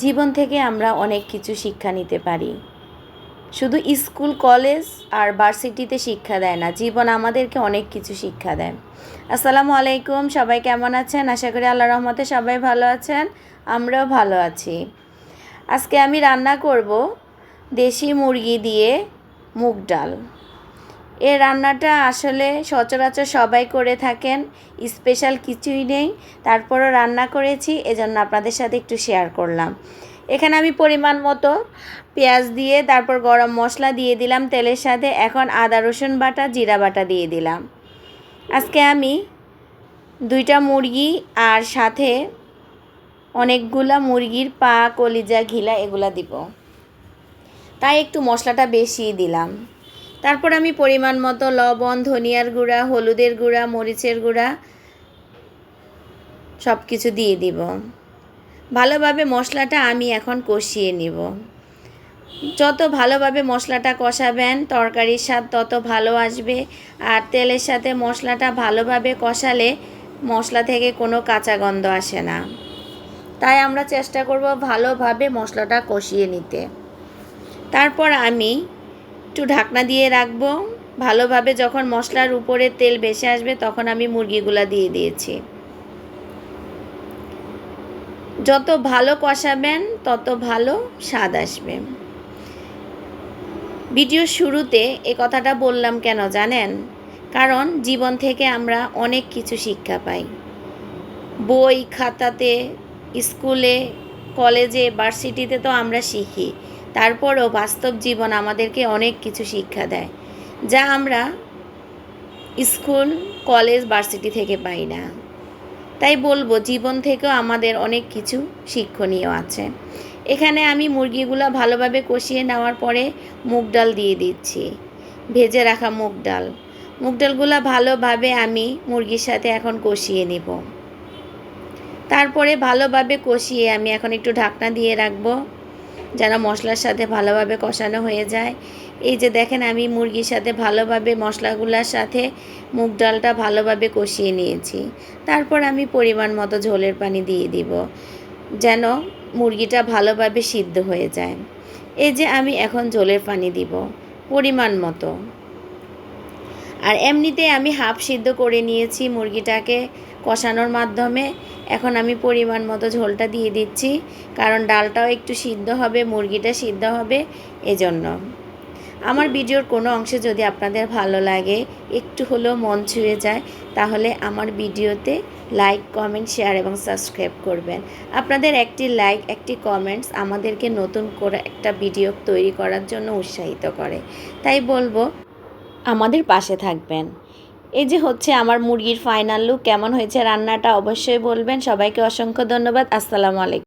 জীবন থেকে আমরা অনেক কিছু শিক্ষা নিতে পারি। শুধু স্কুল কলেজ আর ভার্সিটিতে শিক্ষা দেয় না, জীবন আমাদেরকে অনেক কিছু শিক্ষা দেয়। আসসালামু আলাইকুম, সবাই কেমন আছেন? আশা করি আল্লাহর রহমতে সবাই ভালো আছেন, আমরাও ভালো আছি। আজকে আমি রান্না করব দেশি মুরগি দিয়ে মুগ ডাল। এই রান্নাটা আসলে সচরাচর সবাই করে থাকেন, স্পেশাল কিছুই নেই, তারপরও রান্না করেছি, এজন্য আপনাদের সাথে একটু শেয়ার করলাম। এখানে আমি পরিমাণ মতো পেঁয়াজ দিয়ে তারপর গরম মশলা দিয়ে দিলাম তেলের সাথে। এখন আদা রসুন বাটা, জিরা বাটা দিয়ে দিলাম। আজকে আমি 2টা মুরগি আর সাথে অনেকগুলা মুরগির পা, কলিজা, ঘিলা এগুলা দিব, তাই একটু মশলাটা বেশি দিলাম। তারপর আমি পরিমাণ মতো লবণ, ধনিয়ার গুঁড়া, হলুদের গুঁড়া, মরিচের গুঁড়া সব কিছু দিয়ে দিব। ভালোভাবে মশলাটা আমি এখন কষিয়ে নিব। যত ভালোভাবে মশলাটা কষাবেন তরকারির স্বাদ তত ভালো আসবে। আর তেলের সাথে মশলাটা ভালোভাবে কষালে মশলা থেকে কোনো কাঁচা গন্ধ আসে না। তাই আমরা চেষ্টা করব ভালোভাবে মশলাটা কষিয়ে নিতে। তারপর আমি একটু ঢাকনা দিয়ে রাখবো। ভালোভাবে যখন মশলার উপরে তেল ভেসে আসবে তখন আমি মুরগিগুলা দিয়ে দিয়েছি। যত ভালো কষাবেন তত ভালো স্বাদ আসবে। ভিডিওর শুরুতে এই কথাটা বললাম কেন জানেন? কারণ জীবন থেকে আমরা অনেক কিছু শিক্ষা পাই। বই খাতাতে, স্কুলে, কলেজে, ভার্সিটিতে তো আমরা শিখি, তারপরও বাস্তব জীবন আমাদেরকে অনেক কিছু শিক্ষা দেয়, যা আমরা স্কুল, কলেজ, ভার্সিটি থেকে পাই না। তাই বলবো জীবন থেকেও আমাদের অনেক কিছু শিক্ষণীয় আছে। এখানে আমি মুরগিগুলো ভালোভাবে কষিয়ে নেওয়ার পরে মুগ ডাল দিয়ে দিচ্ছি, ভেজে রাখা মুগ ডাল। মুগ ডালগুলো ভালোভাবে আমি মুরগির সাথে এখন কষিয়ে নেব। তারপরে ভালোভাবে কষিয়ে আমি এখন একটু ঢাকনা দিয়ে রাখবো যেন মশলার সাথে ভালোভাবে কষানো হয়ে যায়। এই যে দেখেন, আমি মুরগির সাথে ভালোভাবে মশলাগুলোর সাথে মুগ ডালটা ভালোভাবে কষিয়ে নিয়েছি। তারপর আমি পরিমাণ মতো ঝোলের পানি দিয়ে দিব যেন মুরগিটা ভালোভাবে সিদ্ধ হয়ে যায়। এই যে আমি এখন ঝোলের পানি দিব পরিমাণ মতো। আর এমনিতে আমি হাফ সিদ্ধ করে নিয়েছি মুরগিটাকে কষানোর মাধ্যমে। এখন আমি পরিমাণ মতো ঝোলটা দিয়ে দিচ্ছি, কারণ ডালটাও একটু সিদ্ধ হবে, মুরগিটা সিদ্ধ হবে, এজন্য। আমার ভিডিওর কোনো অংশে যদি আপনাদের ভালো লাগে, একটু হলেও মন ছুঁয়ে যায়, তাহলে আমার ভিডিওতে লাইক, কমেন্ট, শেয়ার এবং সাবস্ক্রাইব করবেন। আপনাদের একটি লাইক, একটি কমেন্টস আমাদেরকে নতুন করে একটা ভিডিও তৈরি করার জন্য উৎসাহিত করে। তাই বলবো আমাদের পাশে থাকবেন। এই যে হচ্ছে আমার মুরগির ফাইনাল লুক। কেমন হয়েছে রান্নাটা অবশ্যই বলবেন। সবাইকে অসংখ্য ধন্যবাদ। আসসালামু আলাইকুম।